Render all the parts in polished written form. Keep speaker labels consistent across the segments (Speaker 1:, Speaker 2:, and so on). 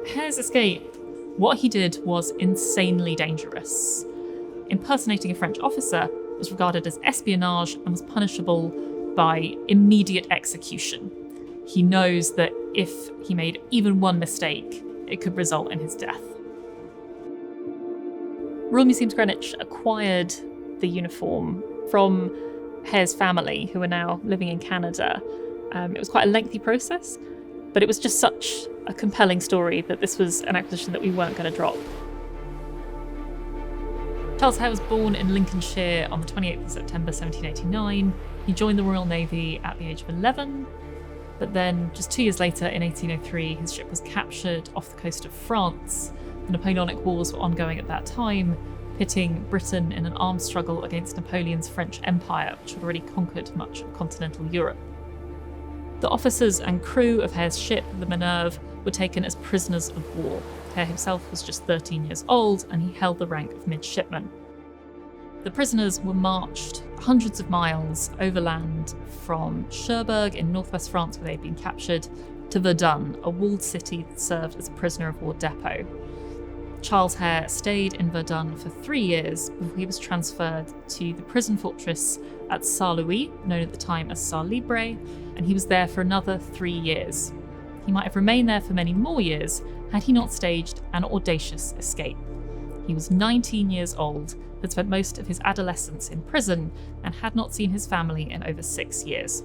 Speaker 1: Hare's escape, what he did was insanely dangerous. Impersonating a French officer was regarded as espionage and was punishable by immediate execution. He knows that if he made even one mistake, it could result in his death. Royal Museums Greenwich acquired the uniform from Hare's family, who are now living in Canada. It was quite a lengthy process, but it was just such a compelling story that this was an acquisition that we weren't going to drop. Charles Hare was born in Lincolnshire on the 28th of September 1789. He joined the Royal Navy at the age of 11, but then just 2 years later, in 1803, his ship was captured off the coast of France. The Napoleonic Wars were ongoing at that time, pitting Britain in an armed struggle against Napoleon's French Empire, which had already conquered much of continental Europe. The officers and crew of Hare's ship, the Minerve, were taken as prisoners of war. Hare himself was just 13 years old, and he held the rank of midshipman. The prisoners were marched hundreds of miles overland from Cherbourg in northwest France, where they'd been captured, to Verdun, a walled city that served as a prisoner of war depot. Charles Hare stayed in Verdun for 3 years before he was transferred to the prison fortress at Saint-Louis, known at the time as Saint-Libre, and he was there for another 3 years. He might have remained there for many more years had he not staged an audacious escape. He was 19 years old, had spent most of his adolescence in prison, and had not seen his family in over 6 years.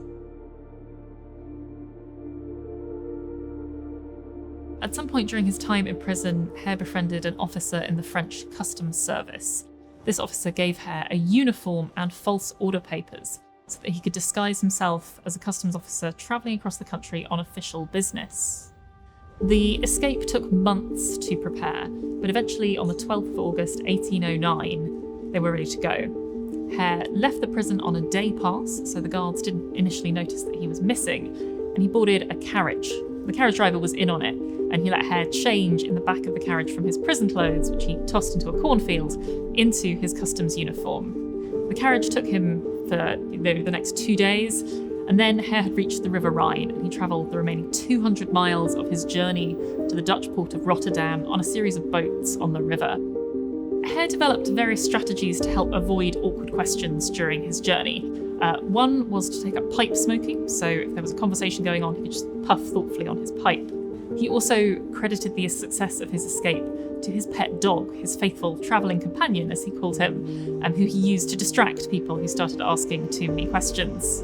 Speaker 1: At some point during his time in prison, Hare befriended an officer in the French customs service. This officer gave Hare a uniform and false order papers so that he could disguise himself as a customs officer travelling across the country on official business. The escape took months to prepare, but eventually on the 12th of August 1809, they were ready to go. Hare left the prison on a day pass, so the guards didn't initially notice that he was missing, and he boarded a carriage. The carriage driver was in on it, and he let Hare change in the back of the carriage from his prison clothes, which he tossed into a cornfield, into his customs uniform. The carriage took him for the next 2 days, and then Hare had reached the River Rhine, and he travelled the remaining 200 miles of his journey to the Dutch port of Rotterdam on a series of boats on the river. Hare developed various strategies to help avoid awkward questions during his journey. One was to take up pipe smoking, so if there was a conversation going on, he could just puff thoughtfully on his pipe. He also credited the success of his escape to his pet dog, his faithful travelling companion, as he called him, who he used to distract people who started asking too many questions.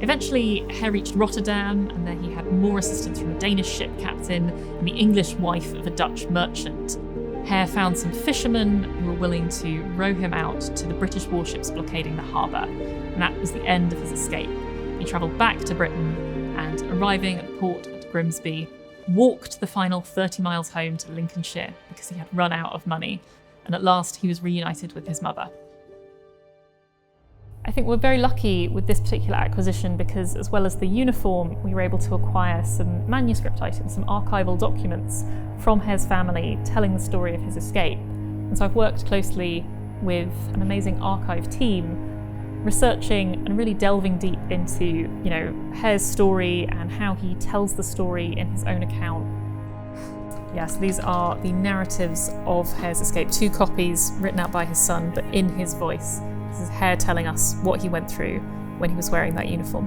Speaker 1: Eventually, Hare reached Rotterdam, and there he had more assistance from a Danish ship captain and the English wife of a Dutch merchant. Hare found some fishermen who were willing to row him out to the British warships blockading the harbour, and that was the end of his escape. He travelled back to Britain, and arriving at the port at Grimsby, walked the final 30 miles home to Lincolnshire because he had run out of money, and at last he was reunited with his mother. I think we're very lucky with this particular acquisition because, as well as the uniform, we were able to acquire some manuscript items, some archival documents from Hare's family telling the story of his escape. And so I've worked closely with an amazing archive team researching and really delving deep into, Hare's story and how he tells the story in his own account. Yes, these are the narratives of Hare's escape, 2 copies written out by his son, but in his voice. This is Hare telling us what he went through when he was wearing that uniform.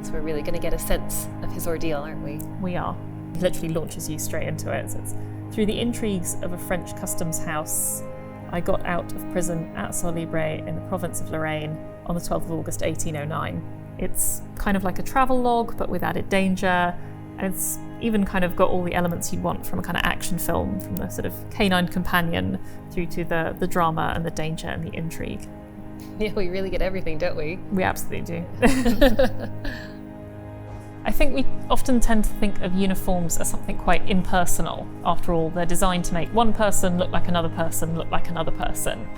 Speaker 2: So we're really going to get a sense of his ordeal, aren't we?
Speaker 1: We are. He literally launches you straight into it. So it's through the intrigues of a French customs house, I got out of prison at Saint-Libre in the province of Lorraine on the 12th of August 1809. It's kind of like a travel log, but with added danger. And it's even kind of got all the elements you'd want from a kind of action film, from the sort of canine companion through to the drama and the danger and the intrigue.
Speaker 2: Yeah, we really get everything, don't we?
Speaker 1: We absolutely do. I think we often tend to think of uniforms as something quite impersonal. After all, they're designed to make one person look like another person look like another person.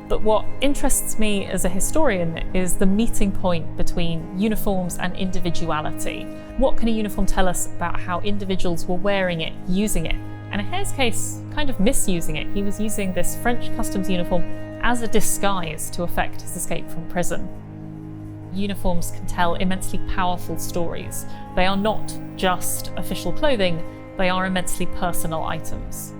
Speaker 1: But what interests me as a historian is the meeting point between uniforms and individuality. What can a uniform tell us about how individuals were wearing it, using it? And in Hare's case, kind of misusing it. He was using this French customs uniform as a disguise to effect his escape from prison. Uniforms can tell immensely powerful stories. They are not just official clothing, but They are immensely personal items.